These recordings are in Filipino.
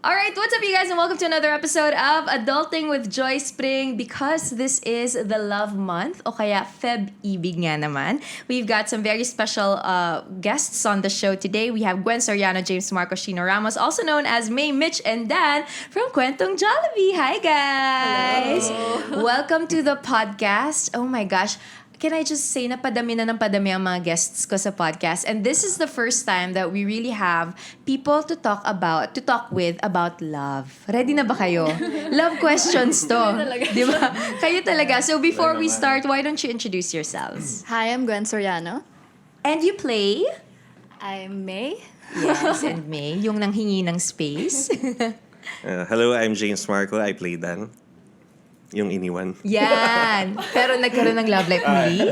Alright, what's up you guys and welcome to another episode of Adulting with Joyce, Pring. Because this is the love month, o kaya Feb-ibig nga naman, we've got some very special guests on the show today. We have Gwen Soriano, James Marcos, Chino Ramos, also known as Mae, Mitch, and Dan from Kwentong Jollibee. Hi guys! Hello. Welcome to the podcast. Oh my gosh. Can I just say na padami na ng padami ang mga guests ko sa podcast. And this is the first time that we really have people to talk with about love. Ready na ba kayo? Love questions to. Di ba? Kayo talaga. So before we start, why don't you introduce yourselves? Hi, I'm Gwen Soriano. And you play? I'm Mae. Yes, and Mae, yung nanghingi ng space. Hello, I'm James Marco. I play Dan. Yung iniwan. Yan. Pero nagkaroon ng love life muli.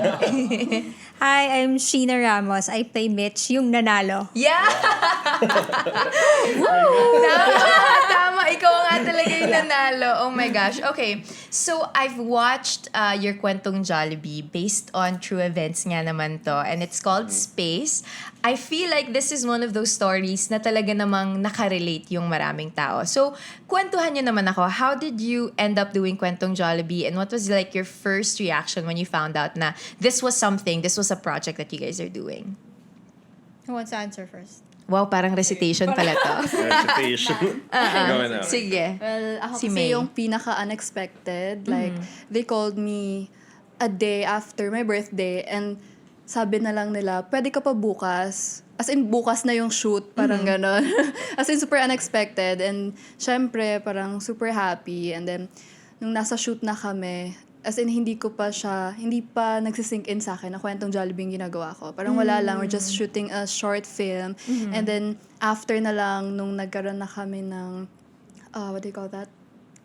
Hi, I'm Sheena Ramos. I play Mitch, yung nanalo. Yeah! Tama. Ikaw nga talaga yung nanalo. Oh my gosh. Okay. So, I've watched your Kwentong Jollibee based on true events nga naman to. And it's called Space. I feel like this is one of those stories na talaga namang nakarelate yung maraming tao. So, kwentuhan nyo naman ako. How did you end up doing Kwentong Jollibee? And what was like your first reaction when you found out na this was a project that you guys are doing? Who wants to answer first? Wow, parang recitation pala to. Recitation. Sige. Well, ako Si kasi Mae. yung pinaka-unexpected. Like, they called me a day after my birthday and sabi na lang nila, pwede ka pa bukas. As in, bukas na yung shoot. Parang ganon. As in, super unexpected. And syempre, parang super happy. And then, nung nasa shoot na kami, as in, hindi pa nagsisink in sa akin na Kwentong Jollibee yung ginagawa ko. Parang wala lang, we're just shooting a short film. And then, after na lang, nung nagkaroon na kami ng, what do you call that?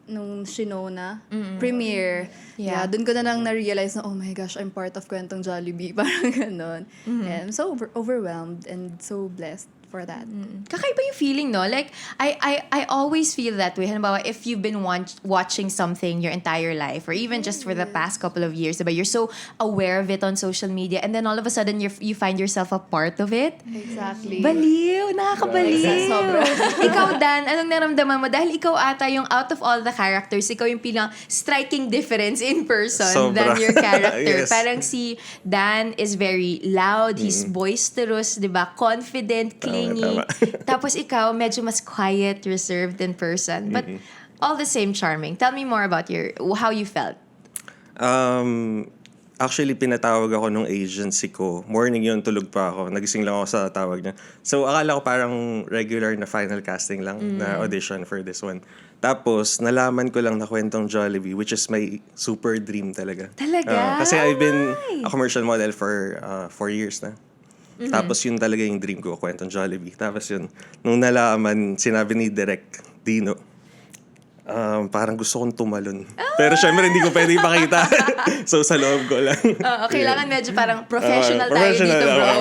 Nung Shinona, premiere. Yeah, dun ko na lang na-realize na, oh my gosh, I'm part of Kwentong Jollibee. Parang ganon. Yeah, I'm so overwhelmed and so blessed for that. Kakaiba yung feeling, no? Like, I always feel that way. Halimbawa, if you've been watching something your entire life, or even just for the past couple of years, diba? You're so aware of it on social media, and then all of a sudden, you find yourself a part of it. Exactly. Baliw! Nakakabaliw! Sobra. Ikaw, Dan, anong naramdaman mo? Dahil ikaw ata yung out of all the characters, ikaw yung pinang striking difference in person than your character. Yes. Parang si Dan is very loud, he's boisterous, diba? Confident, clingy. Tapos ikaw, medyo mas quiet, reserved in person. But all the same charming. Tell me more about how you felt. Actually, pinatawag ako nung agency ko. Morning yun, tulog pa ako. Nagising lang ako sa tawag niya. So, akala ko parang regular na final casting lang na audition for this one. Tapos, nalaman ko lang na Kwentong Jollibee, which is my super dream talaga. Talaga? Kasi I've been a commercial model for 4 years na. Tapos yun talaga yung dream ko, Kwentong Jollibee. Tapos yun, nung nalaman, sinabi ni Direk Dino, parang gusto kong tumalon. Pero syempre, hindi ko pwede ipakita. So, sa loob ko lang. Kailangan medyo parang professional tayo dito, bro.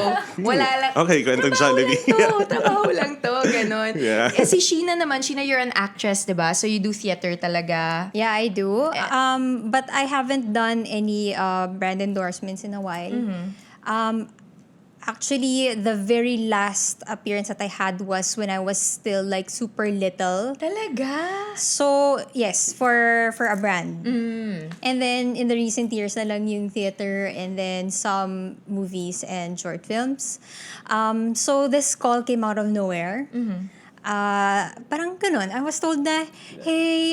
Wala lang. Okay, Kwentong Jollibee. Trabaho lang to, ganon. Yeah. Si Sheena naman, you're an actress, diba? So you do theater talaga. Yeah, I do. But I haven't done any brand endorsements in a while. Actually, the very last appearance that I had was when I was still like super little. Talaga? So, yes, for a brand. And then, in the recent years na lang yung theater and then some movies and short films. So, this call came out of nowhere. Parang ganun. I was told na, hey,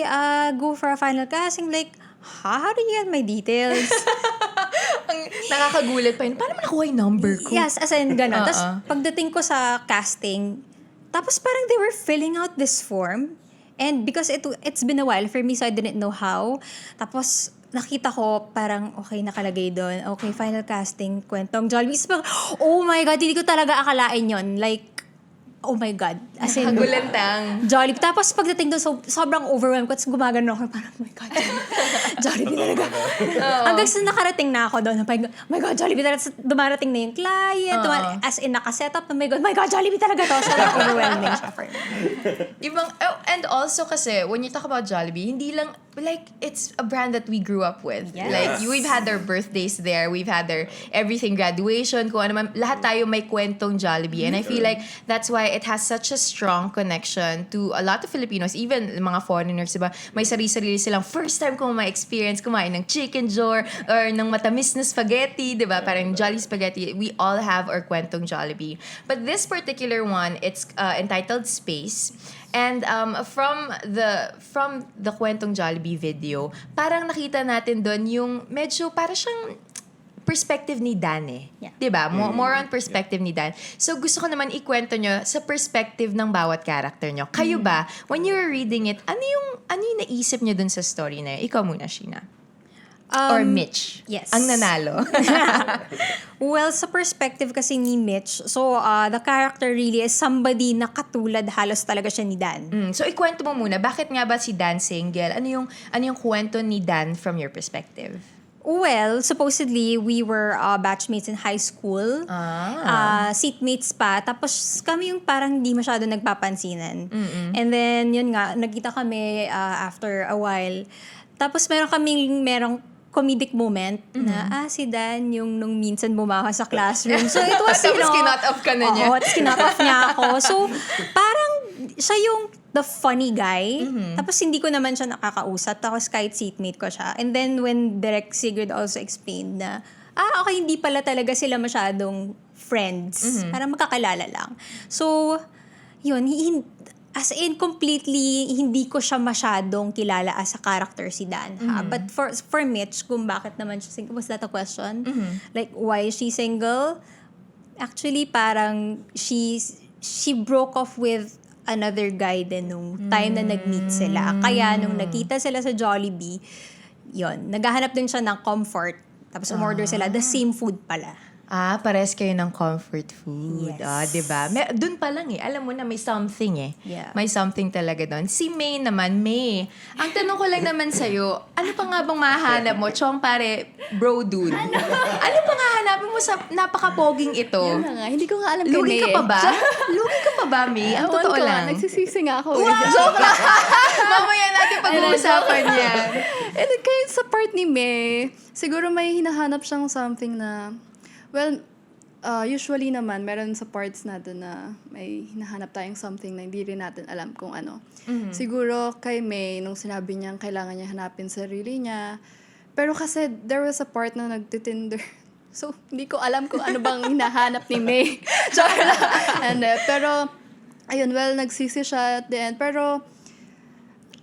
go for a final casting. Like, how did you get my details? Ang nakakagulat pa yun. Paano mo nakuha yung number ko? Yes, as in ganun. Tapos, pagdating ko sa casting, tapos parang they were filling out this form. And because it's been a while for me, so I didn't know how. Tapos, nakita ko parang okay nakalagay doon. Okay, final casting, Kwentong Jollibee. So, oh my God, hindi ko talaga akalain yon. Like, oh my God. As in, Nakagulantang. Jollibee. Tapos pagdating doon, sobrang overwhelmed ko. Tapos gumagano ako. Parang, oh my God, Jollibee talaga. Hanggang sa nakarating na ako doon. Oh my God, Jollibee talaga. Dumarating na yung client. As in, nakaset up. Oh my God, Jollibee talaga to. So, overwhelming siya for me. And also kasi, when you talk about Jollibee, hindi lang, like, it's a brand that we grew up with. Yes. Like, we've had their birthdays there. We've had their everything, graduation, kung ano man. Lahat tayo may kwentong Jollibee. And I feel like that's why it has such a strong connection to a lot of Filipinos, even mga foreigners, diba? May sarili-sarili silang first time kung ma-experience kumain ng chicken joy or ng matamis na spaghetti, diba? Parang Jolly Spaghetti. We all have our Kwentong Jollibee. But this particular one, it's entitled Space. And from the Kwentong Jollibee video, parang nakita natin doon yung medyo para siyang perspective ni Dan eh. Yeah. Diba? More on perspective ni Dan. So gusto ko naman ikwento nyo sa perspective ng bawat character nyo. Kayo ba, when you were reading it, ano yung naisip nyo dun sa story na yun? Ikaw muna, Sheena. Or Mitch. yes. Ang nanalo. Well, sa perspective kasi ni Mitch, so the character really is somebody na katulad halos talaga siya ni Dan. So ikwento mo muna, bakit nga ba si Dan single? Ano yung kwento ni Dan from your perspective? Well, supposedly, we were batchmates in high school. Seatmates pa. Tapos kami yung parang hindi masyado nagpapansinan. And then, yun nga, nagkita kami after a while. Tapos merong comedic moment na, si Dan yung nung minsan bumaha sa classroom. So, it was, Tapos kinot off ka na niya. Oo, tapos kinot off niya ako. So, parang siya yung the funny guy. Tapos hindi ko naman siya nakakausap. Tapos kahit seatmate ko siya. And then when Direk Sigrid also explained na, okay, hindi pala talaga sila masyadong friends. Parang magkakalala lang. So, yun, as in completely, hindi ko siya masyadong kilala as a character si Dan. But for Mitch, kung bakit naman siya single, was that a question? Like, why is she single? Actually, parang she broke off with another guy din nung time na nag-meet sila. Kaya nung nakita sila sa Jollibee, yun, naghahanap din siya ng comfort. Tapos umorder sila, the same food pala. Pares kayo ng comfort food. Yes. Diba? Doon pa lang alam mo na may something Yeah. May something talaga doon. Si Mae naman, Mae. Ang tanong ko lang naman sa'yo, ano pa nga bang mahanap mo? Chong pare, bro dude. Ano pa nga hanapin mo sa napaka-poging ito? Yun na nga, hindi ko nga alam kay Lugi Mae ka pa ba? eh. Lugi ka pa ba, Mae? Ang Ewan totoo ko, lang. nagsisisi nga ako. Joke lang. Mamaya natin pag-uusapan yan. And then, kahit sa part ni Mae, siguro may hinahanap siyang something na, well, usually naman, meron sa parts natin na may hinahanap tayong something na hindi rin natin alam kung ano. Siguro kay Mae, nung sinabi niyang kailangan niya hanapin sarili niya, pero kasi there was a part na nagtitinder. So, hindi ko alam kung ano bang hinahanap ni Mae. And, pero, ayun, well, nagsisi siya at the end. Pero,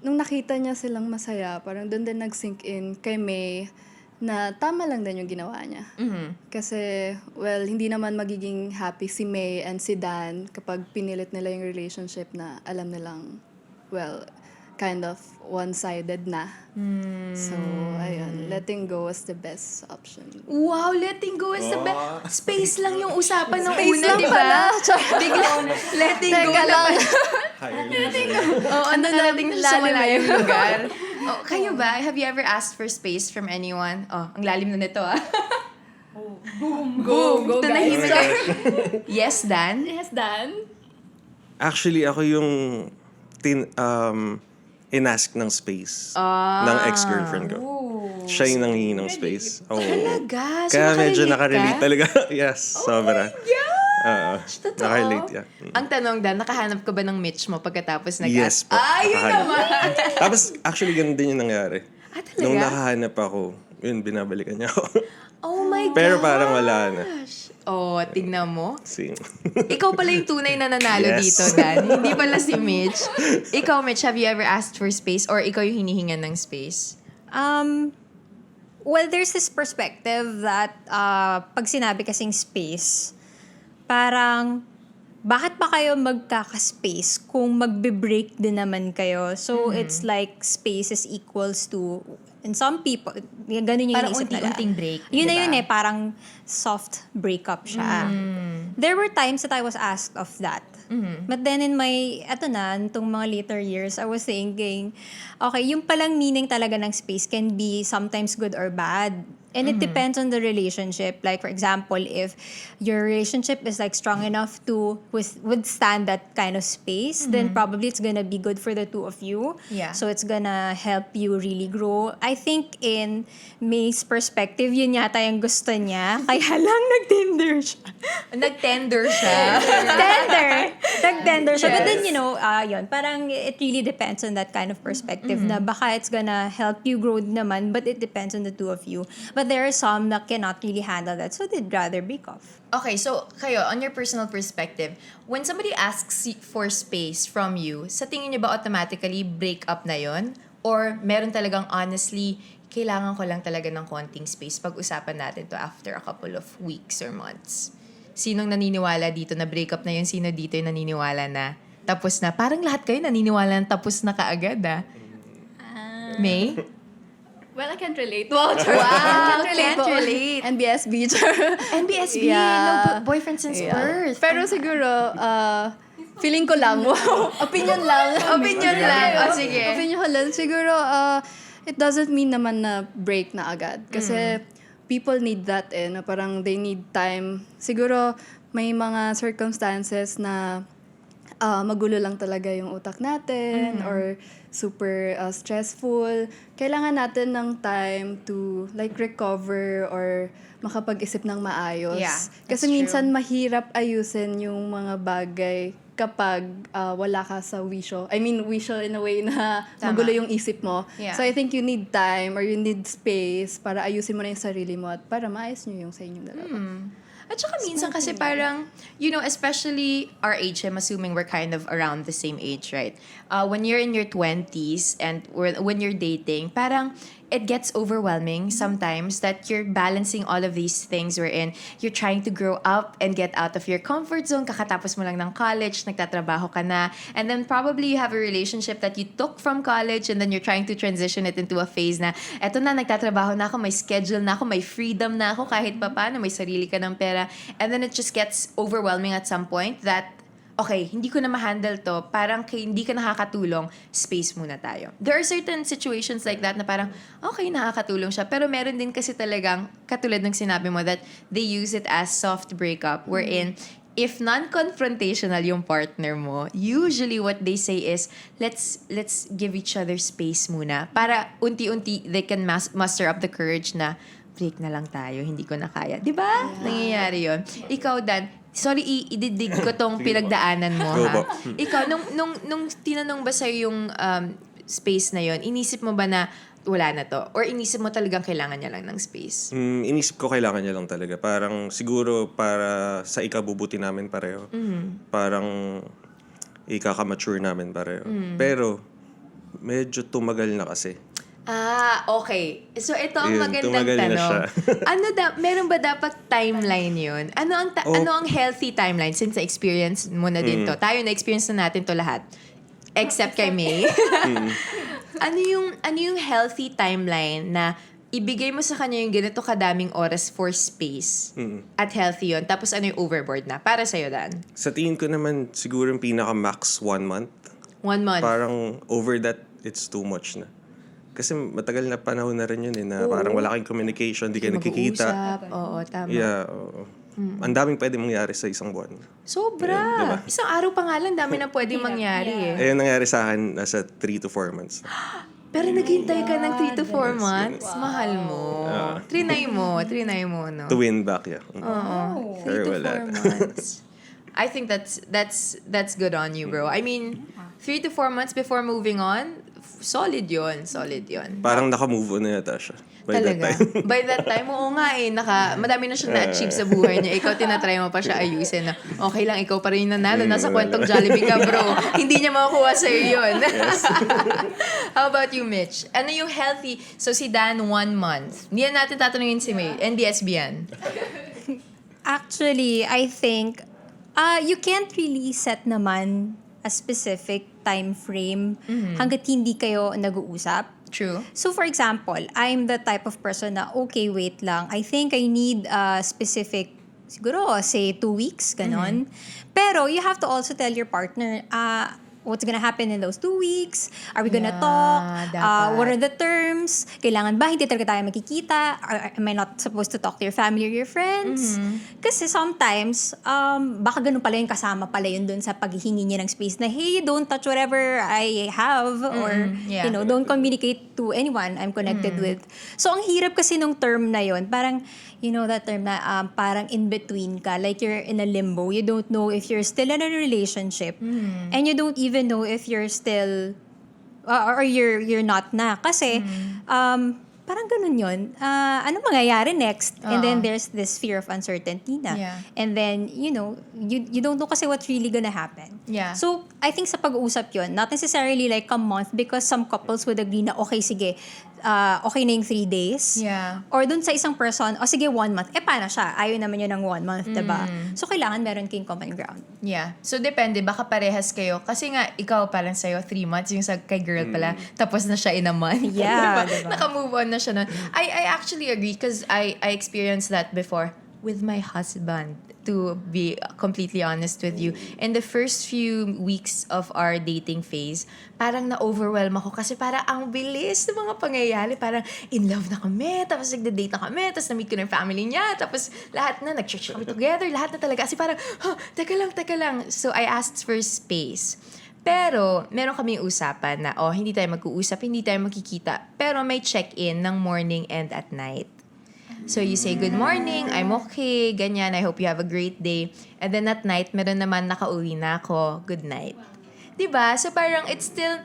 nung nakita niya silang masaya, parang doon din nag-sink in kay Mae na tama lang din yung ginawa niya. Kasi, well, hindi naman magiging happy si Mae and si Dan kapag pinilit nila yung relationship na alam nilang, well, kind of one-sided na. So, ayun, letting go was the best option. Wow, letting go is the best. Space lang yung usapan ng Space una, lang di ba? pala. Biglang letting go Teka lang. Ano na nating sa lalim malayong lugar. Kayo ba? Have you ever asked for space from anyone? Ang lalim na nito Go, Tanahimik ka. Yes, Dan? Yes, Dan? Actually, ako yung inask ng space ng ex-girlfriend ko. Siya yung nanghingi ng space. Oo. Talaga? So, Kaya medyo nakarelate nakarelate talaga. Yes, sobra. Oo. Totoo? Nakarelate, yeah. Ang tanong, Dan, nakahanap ka ba ng Mitch mo pagkatapos Yes po. Yun nakahanap. naman! Tapos, actually, ganun din yung nangyari. Talaga? Nung nakahanap ako, yun, binabalikan niya ako. Oh my God! Pero parang wala na. Tignan mo. Same. Ikaw pala yung tunay na nanalo Yes. dito, Dan. Hindi pala si Mitch. Ikaw, Mitch, have you ever asked for space or ikaw yung hinihingan ng space? Well, there's this perspective that pag sinabi kasing space, parang bakit pa kayo magkaka-space kung magbe-break din naman kayo? So, it's like space is equals to, and some people, ganun yung Parang inisip nila. unti-unting break, Yun na diba? yun parang soft breakup siya. There were times that I was asked of that. But then in my, itong mga later years, I was thinking, okay, yung palang meaning talaga ng space can be sometimes good or bad. And it depends on the relationship. Like, for example, if your relationship is like strong enough to withstand that kind of space, then probably it's gonna be good for the two of you. Yeah. So it's gonna help you really grow. I think in May's perspective, yun yata yung gusto niya. Kaya lang nag-Tinder siya. Nag-tender siya. Nag-tender siya. But then, yun, parang it really depends on that kind of perspective na baka it's gonna help you grow naman, but it depends on the two of you. But there are some that cannot really handle that, so they'd rather break off. Okay, so kayo, on your personal perspective, when somebody asks for space from you, sa tingin niyo ba automatically break up na yon? Or meron talagang honestly, kailangan ko lang talaga ng konting space? Pag-usapan natin to after a couple of weeks or months. Sinong naniniwala dito na break up na yun? Sino dito yung naniniwala na tapos na? Parang lahat kayo naniniwala na tapos na kaagad, May? Well, I can't relate. Wow, Can't relate. NBSB. NBSB, Yeah. no boyfriend since Yeah. birth. Pero siguro, feeling ko lang. Wow. Opinion lang. Opinion lang. O, sige. Opinion ko lang. Siguro, it doesn't mean naman na break na agad. Kasi people need that na parang they need time. Siguro, may mga circumstances na magulo lang talaga yung utak natin or super stressful. Kailangan natin ng time to like recover or makapag-isip ng maayos. Yeah, Kasi that's minsan mahirap ayusin yung mga bagay kapag wala ka sa wisyo. I mean, wisyo in a way na Tama. magulo yung isip mo. Yeah. So I think you need time or you need space para ayusin mo na yung sarili mo at para maayos nyo yung sa inyong dalawa. At saka minsan kasi parang, especially our age, I'm assuming we're kind of around the same age, right? When you're in your 20s and when you're dating, parang it gets overwhelming sometimes that you're balancing all of these things wherein you're trying to grow up and get out of your comfort zone. Kakatapos mo lang ng college, nagtatrabaho ka na. And then probably you have a relationship that you took from college and then you're trying to transition it into a phase na, eto na, nagtatrabaho na ako, may schedule na ako, may freedom na ako kahit pa paano, may sarili ka ng pera. And then it just gets overwhelming at some point that okay, hindi ko na ma-handle to, parang hindi ka nakakatulong, space muna tayo. There are certain situations like that na parang, okay, nakakatulong siya. Pero meron din kasi talagang, katulad ng sinabi mo, that they use it as soft breakup, wherein, if non-confrontational yung partner mo, usually what they say is, let's give each other space muna. Para unti-unti, they can muster up the courage na, break na lang tayo, hindi ko na kaya. Diba? Yeah. Nangyayari yun. Ikaw, Dan, sorry, ididig ko tong pinagdaanan mo, ha? Ikaw, nung tinanong ba sa'yo yung space na yon, inisip mo ba na wala na to? Or inisip mo talagang kailangan niya lang ng space? Inisip ko kailangan niya lang talaga. Parang siguro para sa ikabubuti namin pareho. Parang ikaka-mature namin pareho. Pero medyo tumagal na kasi. Okay. So, ito ang Yun, magandang tumagal na tanong. siya. Meron ba dapat timeline yun? Ano ang healthy timeline? Since na-experience mo na din to. Tayo na-experience na natin to lahat. Except kay May. Ano yung healthy timeline na ibigay mo sa kanya yung ganito kadaming oras for space at healthy yun. Tapos ano yung overboard na? Para sa'yo, Dan? Sa tingin ko naman, siguro yung pinaka-max 1 month. 1 month. Parang over that, it's too much na. Kasi matagal na panahon na rin yun na parang wala kayong communication, di kayo nagkikita. Mag-uusap. Oo, tama. Yeah, oo. Ang daming pwede mangyari sa isang buwan. Sobra. Yeah, diba? Isang araw pa nga lang, dami na pwedeng mangyari eh. Ayun nangyari sa akin, nasa 3 to 4 months. Pero naghintay ka ng 3 to 4 months? Mahal mo. Trinay mo, no? To win back, yeah. Oo. 3 Pero to wala. 4 months. I think that's good on you, bro. I mean, 3 to 4 months before moving on, solid yun. Parang naka-move on na yata siya. By Talaga. that time. By that time, oo nga eh. Madami na siya na-achieve sa buhay niya. Ikaw, tinatry mo pa siya ayusin na, okay lang, ikaw pa rin yung nanalo. Nasa Kwentong Jollibee ka, bro. Hindi niya makukuha sa'yo yun. How about you, Mitch? Ano yung healthy? So, si Dan, 1 month. Hindi na natin tatanungin si May. NBSB yan. Actually, I think you can't really set naman a specific time frame hanggat hindi kayo nag-uusap. True. So for example, I'm the type of person na, okay, wait lang. I think I need a specific, siguro, say 2 weeks, ganon. Pero you have to also tell your partner, what's gonna happen in those 2 weeks? Are we gonna talk? dapat. What are the terms? Kailangan ba hindi talaga tayo magkikita? Am I not supposed to talk to your family or your friends? Kasi sometimes, baka ganun pala yung kasama pala yun dun sa paghihingi niya ng space na, hey, don't touch whatever I have or, Yeah. don't communicate to anyone I'm connected with. So, ang hirap kasi nung term na yun, parang, that term na parang in between ka, like you're in a limbo. You don't know if you're still in a relationship and you don't even know if you're still or you're not na kasi parang ganun yun. Ano mangyayari next? And then there's this fear of uncertainty na. Yeah. And then, you don't know kasi what's really gonna happen. Yeah. So, I think sa pag-uusap yun, not necessarily like a month because some couples would agree na, okay, sige, okay na yung 3 days. Yeah. Or dun sa isang person, sige, 1 month. Paano siya? Ayaw naman yun ng 1 month, diba? So, kailangan meron kayong common ground. Yeah. So, depende. Baka parehas kayo. Kasi nga, ikaw parang sa'yo, 3 months. Yung sa kay girl pala, tapos na siya in a month. Yeah, diba? diba? Naka-move on na siya nun. I actually agree because I experienced that before with my husband, to be completely honest with you. In the first few weeks of our dating phase, parang na-overwhelm ako kasi parang ang bilis ng mga pangyayari. Parang in love na kami, tapos nagde-date na kami, tapos na-meet ko na yung family niya, tapos lahat na, nag-church kami together, lahat na talaga. Kasi parang, teka lang. So I asked for space. Pero, meron kaming usapan na, hindi tayo mag-uusap, hindi tayo makikita. Pero may check-in ng morning and at night. So, you say, good morning, I'm okay, ganyan, I hope you have a great day. And then at night, meron naman nakauwi na ako, good night. Diba? So, parang it's still,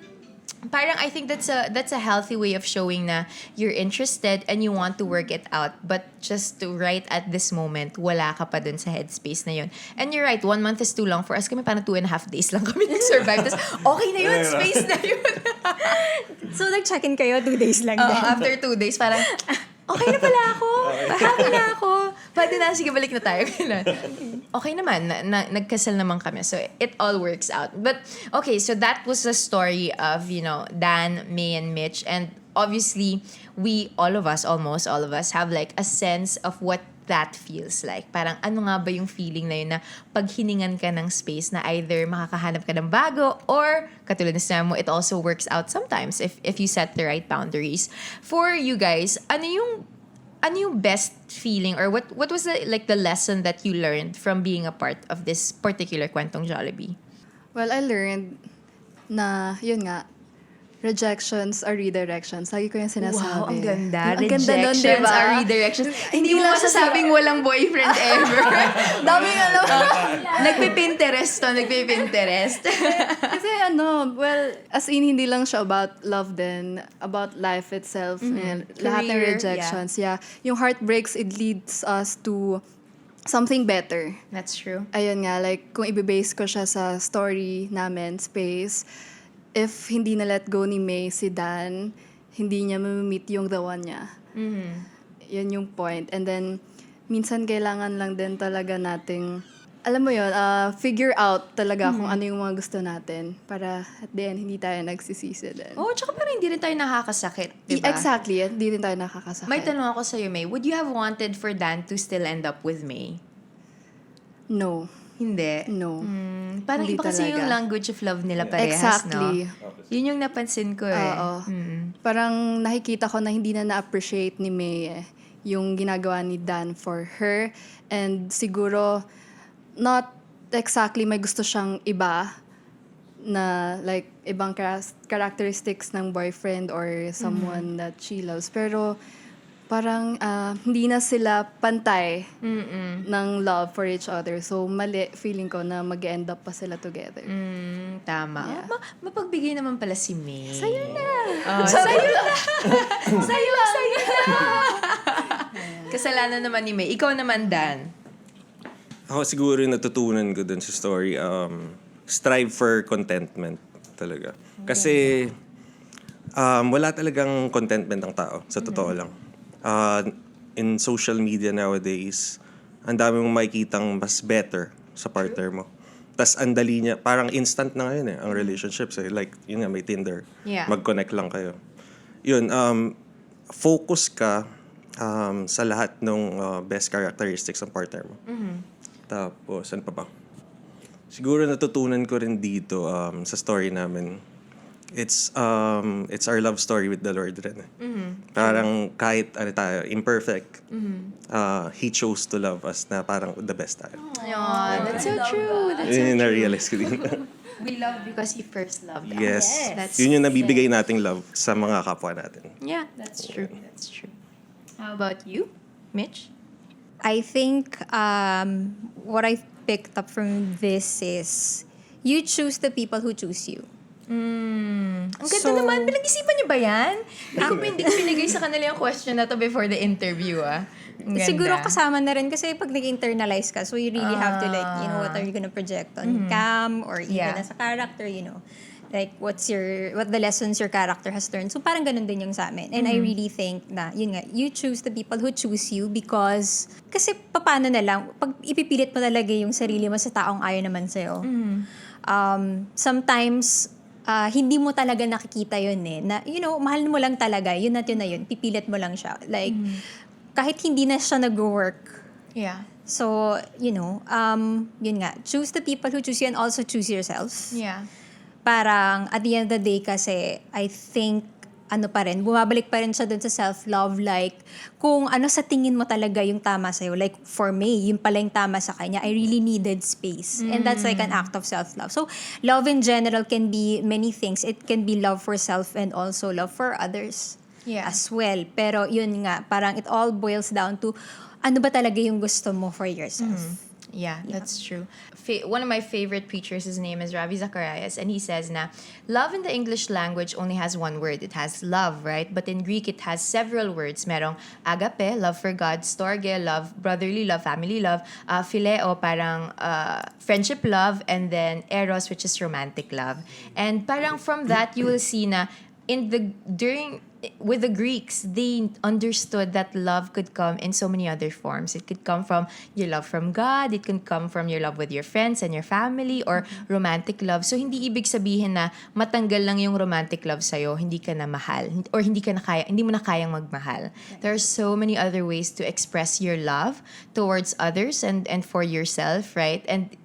parang I think that's a healthy way of showing na you're interested and you want to work it out. But just to right at this moment, wala ka pa dun sa headspace na yun. And you're right, 1 month is too long for us. Kami parang 2.5 days lang kami nag-survive. Tapos, okay na yun, space na yun. So, nag-check-in kayo 2 days lang din. After 2 days, parang, okay na pala ako. Happy na ako. Pwede na, sige, balik na tayo. Okay naman, nagkasal naman kami. So, it all works out. But, okay, so that was the story of, Dan, Mae, and Mitch. And obviously, almost all of us, have like a sense of what that feels like. Parang ano nga ba yung feeling na yun na pag hiningan ka ng space na either makakahanap ka ng bago or katulad na sinabi mo, it also works out sometimes if you set the right boundaries. For you guys, ano yung best feeling or what was the lesson that you learned from being a part of this particular Kwentong Jollibee? Well, I learned na, yun nga, rejections are redirections. Lagi ko yung sinasabi. Wow, ang ganda. Ang ganda nun, Rejections diba? are redirections. Hindi mo lang masasabing walang boyfriend ever. Daming Nagpipinterest to, nagpipinterest. Kasi well, as in, hindi lang siya about love din, about life itself, and lahat ng Career, rejections. Yeah. Yung heartbreaks, it leads us to something better. That's true. Ayun nga, like, kung ibibase ko siya sa story namin, Space, if hindi na let go ni Mae si Dan, hindi niya ma-meet yung the one niya. Yun yung point. And then, minsan kailangan lang din talaga nating, alam mo yun, figure out talaga kung ano yung mga gusto natin para at the end, hindi tayo nagsisisi din. Tsaka parang hindi rin tayo nakakasakit, diba? Exactly, hindi rin tayo nakakasakit. May tanong ako sa'yo, Mae. Would you have wanted for Dan to still end up with Mae? No. Hindi? No. Parang Hindi iba kasi talaga. yung language of love nila parehas, Exactly. no? Yun yung napansin ko eh. Oo. Parang nakikita ko na hindi na na-appreciate ni Mae yung ginagawa ni Dan for her. And siguro, not exactly may gusto siyang iba na like ibang characteristics ng boyfriend or someone that she loves. Pero parang hindi na sila pantay ng love for each other. So, mali, feeling ko na mag-end up pa sila together. Tama. Yeah. Mapagbigay naman pala si Mae. Sa'yo na! Sa'yo na! Sa'yo na! Kasalanan naman ni Mae. Ikaw naman, Dan. Ako siguro yung natutunan ko dun sa story, strive for contentment talaga. Kasi wala talagang contentment ng tao, sa totoo lang. In social media nowadays, ang dami mong makikitang mas better sa partner mo. Tas ang dali niya, parang instant na ngayon ang relationships eh. Like, yun nga, may Tinder. Yeah. Mag-connect lang kayo. Yun, focus ka sa lahat ng best characteristics ng partner mo. Tapos, ano pa ba? Siguro natutunan ko rin dito sa story namin. It's our love story with the Lord rin. Parang kahit ano tayo, imperfect, He chose to love us na parang the best tayo. Ayan, that's so true. That's so Yun yung true. na-realize ko din. We love because He first loved us. Yes. That's, Yun yung nabibigay nating love sa mga kapwa natin. yeah, that's true. That's true. How about you, Mitch? I think what I picked up from this is you choose the people who choose you. Ang ganda So- naman. Pinag-isipan niyo ba yan? Hindi ko pinigay sa kanila yung question na to before the interview, ah. Ang ganda. Siguro kasama na rin kasi pag nag-internalize ka, so you really have to what are you gonna project on cam or even Yeah. as a character, like what the lessons your character has learned. So parang ganun din yung sa amin. And I really think na, yun nga, you choose the people who choose you because, kasi paano na lang, pag ipipilit mo talaga yung sarili mo sa taong ayaw naman sa'yo, sometimes, hindi mo talaga nakikita yun na, mahal mo lang talaga, yun at yun na yun, pipilit mo lang siya. Like, kahit hindi na siya nag-work. Yeah. So, yun nga, choose the people who choose you and also choose yourself. Yeah. Parang, at the end of the day kasi, I think, bumabalik pa rin siya dun sa self-love, like, kung ano sa tingin mo talaga yung tama sa'yo. Like, for me, yung pala yung tama sa kanya, I really needed space. And that's like an act of self-love. So, love in general can be many things. It can be love for self and also love for others Yeah. as well. Pero yun nga, parang it all boils down to, ano ba talaga yung gusto mo for yourself? Yeah, that's true. One of my favorite preachers, his name is Ravi Zacharias, and he says na, love in the English language only has one word. It has love, right? But in Greek, it has several words. Merong agape, love for God, storge, love, brotherly love, family love, phileo, parang friendship love, and then eros, which is romantic love. And parang from that, you will see na, with the Greeks, they understood that love could come in so many other forms. It could come from your love from God, it could come from your love with your friends and your family, or romantic love. So, hindi ibig sabihin na matanggal lang yung romantic love sa'yo, hindi ka na mahal, or hindi mo na kayang magmahal. There are so many other ways to express your love towards others and for yourself, right? And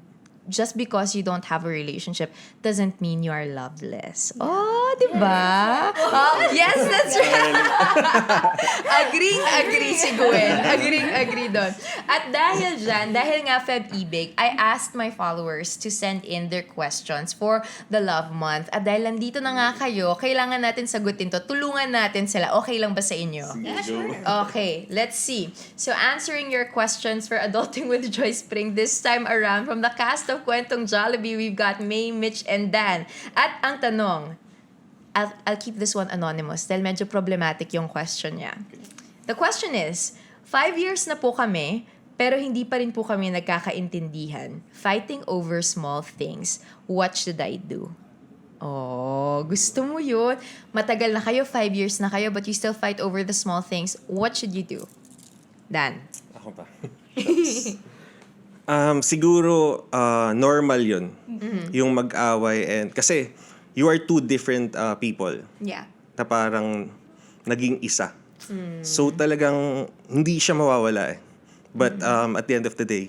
just because you don't have a relationship doesn't mean you are loveless. Oh, di ba? Oh, yes, that's right. Agree si Gwen. Agree doon. At dahil dyan, dahil nga Feb-ibig, I asked my followers to send in their questions for the Love Month. At dahil nandito na nga kayo, kailangan natin sagutin to. Tulungan natin sila. Okay lang ba sa inyo? Yeah, sure. Okay, let's see. So, answering your questions for Adulting with Joyce Pring this time around from the cast of Kwentong Jollibee, we've got Mae, Mitch, and Dan. At ang tanong, I'll keep this one anonymous dahil medyo problematic yung question niya. The question is, 5 years na po kami, pero hindi pa rin po kami nagkakaintindihan. Fighting over small things. What should I do? Oh, gusto mo yun? Matagal na kayo, 5 years na kayo, but you still fight over the small things. What should you do? Dan. Ako pa. Siguro, normal yun. Yung mag-away and... Kasi, you are two different people Yeah. na parang naging isa. So, talagang hindi siya mawawala eh. But at the end of the day,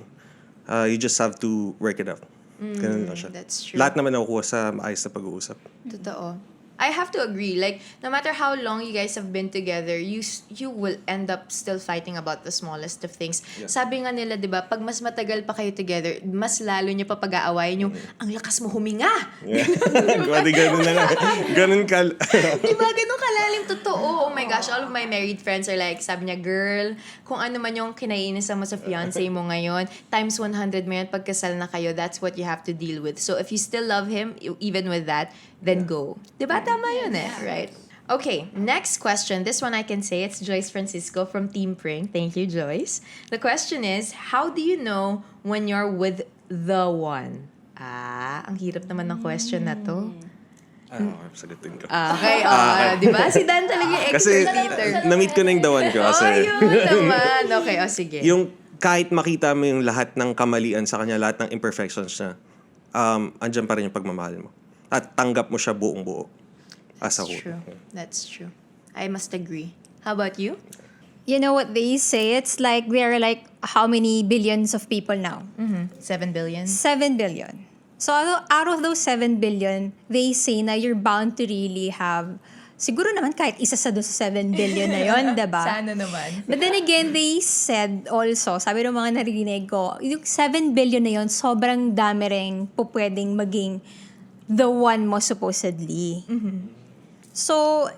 you just have to work it out. Ganun lang siya. That's true. Lahat naman nakukuha sa maayos na pag-uusap. Totoo. I have to agree. Like, no matter how long you guys have been together, you will end up still fighting about the smallest of things. Yeah. Sabi nga nila, di ba, pag mas matagal pa kayo together, mas lalo niyo pa pag-aawayan yung, ang lakas mo huminga! Yeah. Pwede ganun na lang. Ganun ka. Di ba? Ganun kalalim. Totoo. Oh my gosh, all of my married friends are like, sabi niya, girl, kung ano man yung kinaiinisan mo sa fiancé mo ngayon, times 100 mo yan, pagkasal na kayo, that's what you have to deal with. So if you still love him, even with that, then go. Di ba? Tama yun eh. Right? Okay, next question. This one I can say. It's Joyce Francisco from Team Pring. Thank you, Joyce. The question is, how do you know when you're with the one? Ang hirap naman ng question na to. Sagutin ko. Okay, di ba? Si Dan talaga yung Kasi, expert. na-meet ko na yung the one ko. Kasi, Ayun naman. Okay, sige. yung kahit makita mo yung lahat ng kamalian sa kanya, lahat ng imperfections niya, andyan pa rin yung pagmamahal mo. At tanggap mo siya buong buo. As a whole. True. That's true. I must agree. How about you? You know what they say? It's like there are like how many billions of people now? 7 billion. 7 billion. So out of those 7 billion, they say na you're bound to really have, siguro naman kahit isa sa doon sa 7 billion na yon, diba? Sana naman. But then again, they said also, sabi ng mga narinig ko, yung 7 billion na yon, sobrang dami rin po pwedeng maging the one mo supposedly. So,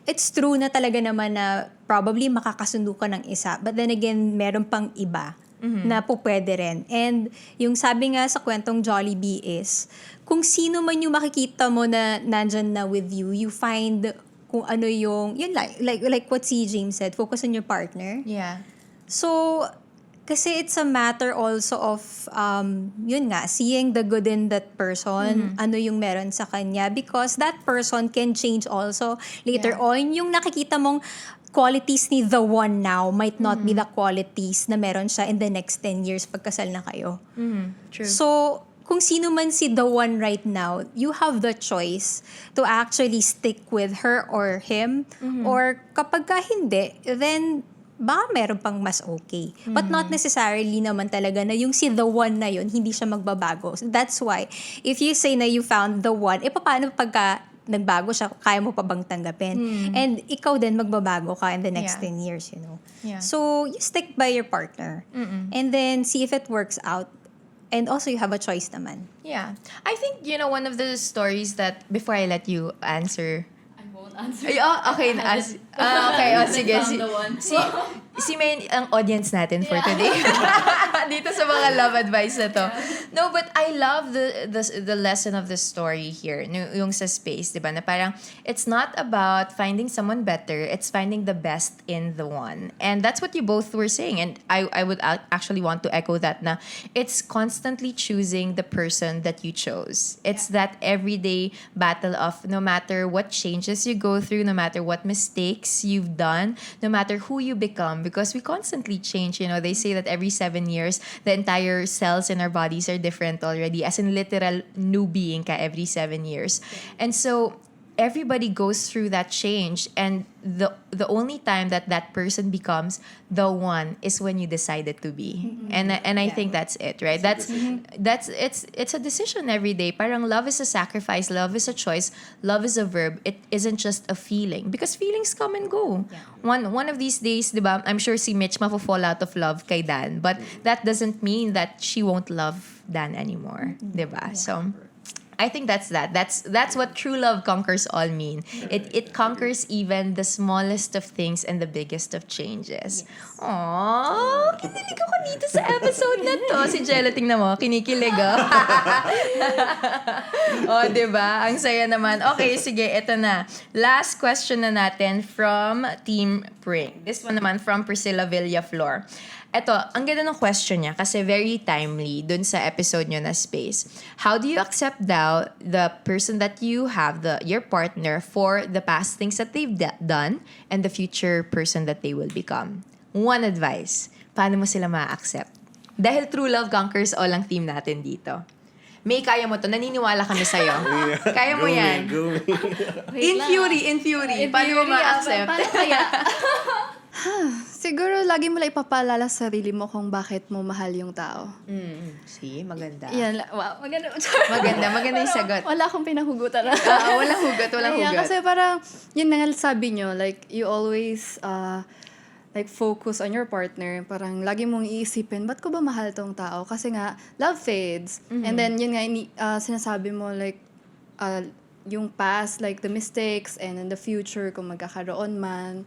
it's true na talaga naman na probably makakasundo ka ng isa. But then again, meron pang iba na po pwede rin. And yung sabi nga sa Kwentong Jollibee is, kung sino man yung makikita mo na nandyan na with you, you find kung ano yung, yun like what si James said, focus on your partner. Yeah. So, kasi it's a matter also of, yun nga, seeing the good in that person, ano yung meron sa kanya, because that person can change also later on. Yung nakikita mong qualities ni the one now might not be the qualities na meron siya in the next 10 years pagkasal na kayo. True. So, kung sino man si the one right now, you have the choice to actually stick with her or him. Or kapag ka hindi, then baka meron pang mas okay. But not necessarily naman talaga na yung si the one na yun, hindi siya magbabago. That's why, if you say na you found the one, paano pagka nagbago siya, kaya mo pa bang tanggapin? And ikaw din magbabago ka in the next 10 years, Yeah. So, you stick by your partner. And then, see if it works out. And also, you have a choice naman. Yeah. I think, one of the stories that, before I let you answer, I won't answer. ay, okay. Okay, sige. Found the one. Si May ang audience natin for today. Dito sa mga love advice na to. No, but I love the lesson of the story here. Yung sa space, di ba? Na parang, it's not about finding someone better. It's finding the best in the one. And that's what you both were saying. And I would actually want to echo that na it's constantly choosing the person that you chose. It's that everyday battle of no matter what changes you go through, no matter what mistakes you've done, no matter who you become, because we constantly change. They say that every 7 years, the entire cells in our bodies are different already, as in literal new being ka every 7 years. And so, everybody goes through that change, and the only time that person becomes the one is when you decided to be. And I think that's it, right? That's it's a decision every day. Parang love is a sacrifice, love is a choice, love is a verb. It isn't just a feeling, because feelings come and go. One of these days, 'di ba? I'm sure si Mitch mafo-fall out of love kay Dan, but that doesn't mean that she won't love Dan anymore, 'di ba? So I think that's that. That's what true love conquers all mean. It conquers even the smallest of things and the biggest of changes. Aww, kinilig ako dito sa episode na to. Si Jello, tingnan mo, kinikilig oh, diba? Ang saya naman. Okay, sige, ito na. Last question na natin from Team Pring. This one naman from Priscilla Villaflor. Ito, ang ganda ng question niya kasi very timely dun sa episode nyo na Space. How do you accept the person that you have, your partner, for the past things that they've done and the future person that they will become? One advice, paano mo sila ma-accept? Dahil true love conquers all ang team natin dito. May, kaya mo to. Naniniwala kami sa'yo. Kaya mo yan. Go me. In fury. Paano mo ma-accept? Paano kaya? Siguro, lagi mo lang ipapaalala sa sarili mo kung bakit mo mahal yung tao. See, maganda. Yan, wow, maganda. Maganda yung sagot. Wala akong pinahugutan. Walang hugot. Yeah, kasi parang, yun na nga sabi nyo, like, you always, like, focus on your partner. Parang, lagi mong iisipin, ba't ko ba mahal tong tao? Kasi nga, love fades. And then, yun nga, sinasabi mo, like, yung past, like, the mistakes, and in the future, kung magkakaroon man,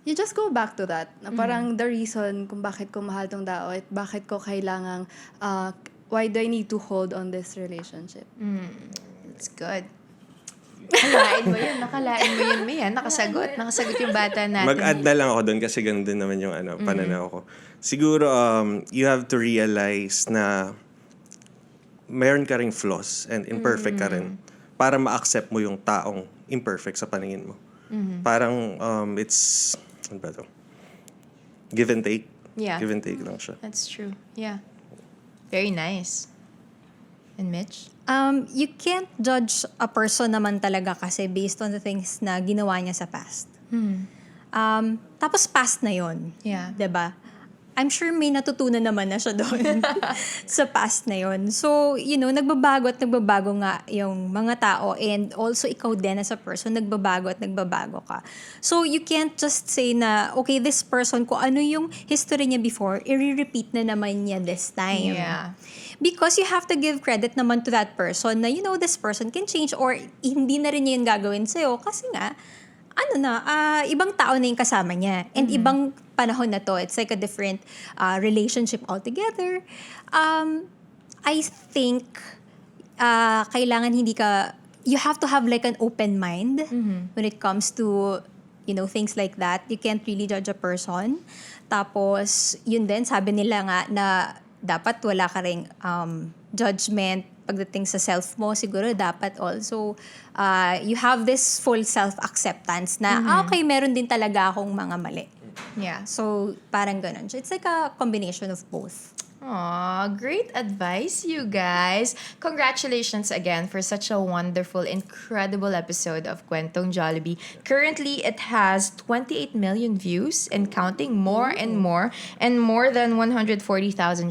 you just go back to that. Na parang the reason kung bakit ko mahal tong tao at bakit ko kailangang, why do I need to hold on this relationship? It's good. Nakalain mo yun, Mia. Nakasagot yung bata natin. Mag-add na lang ako doon kasi ganun din naman yung pananaw ko. Siguro, you have to realize na mayroon ka ring flaws and imperfect ka rin para ma-accept mo yung taong imperfect sa paningin mo. Parang, it's, ano ba to? Give and take. Yeah. Give and take lang siya. That's true. Yeah. Very nice. And Mitch? You can't judge a person naman talaga kasi based on the things na ginawa niya sa past. Tapos past na yon. Yeah. 'Di ba? I'm sure may natutunan naman na siya doon sa past na yon. So, nagbabago at nagbabago nga yung mga tao, and also ikaw din as a person, nagbabago at nagbabago ka. So, you can't just say na, okay, this person, kung ano yung history niya before, i-repeat na naman niya this time. Yeah. Because you have to give credit naman to that person na, this person can change, or hindi na rin niya yung gagawin sa'yo kasi nga, ibang tao na yung kasama niya. And ibang panahon na to. It's like a different relationship altogether. I think, kailangan you have to have like an open mind when it comes to, things like that. You can't really judge a person. Tapos, yun din, sabi nila nga na dapat wala ka ring judgment pagdating sa self mo. Siguro dapat also you have this full self-acceptance na okay, meron din talaga akong mga mali. Yeah. So parang ganun. It's like a combination of both. Aw, great advice, you guys. Congratulations again for such a wonderful, incredible episode of Kwentong Jollibee. Currently, it has 28 million views and counting, more and more than 140,000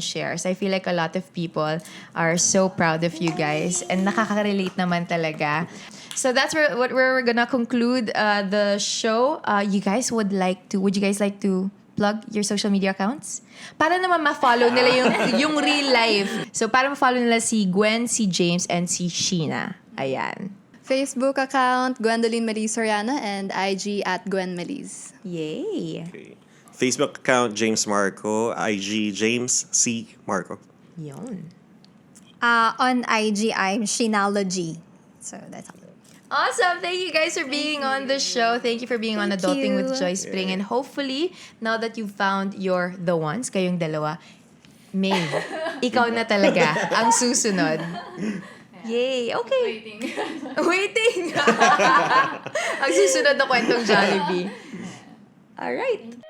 shares. I feel like a lot of people are so proud of you guys, and nakaka-relate naman talaga. So that's what we're gonna conclude the show. Would you guys like to plug your social media accounts? Para naman ma-follow nila yung real life. So, para ma-follow nila si Gwen, si James, and si Sheena. Ayan. Facebook account, Gwendolyn Marie Soriano, and IG at Gwen Melise. Yay! Okay. Facebook account, James Marco. IG, James C. Marco. Yun. On IG, I'm Sheenalogy. So that's all. Awesome! Thank you guys for being on the show. Thank you for being on Thank Adulting you. with Joyce Pring. And hopefully, now that you've found your the ones, kayong dalawa, May, ikaw na talaga ang susunod. Yay! Okay. Waiting! Ang susunod na Kwentong Jollibee. Alright.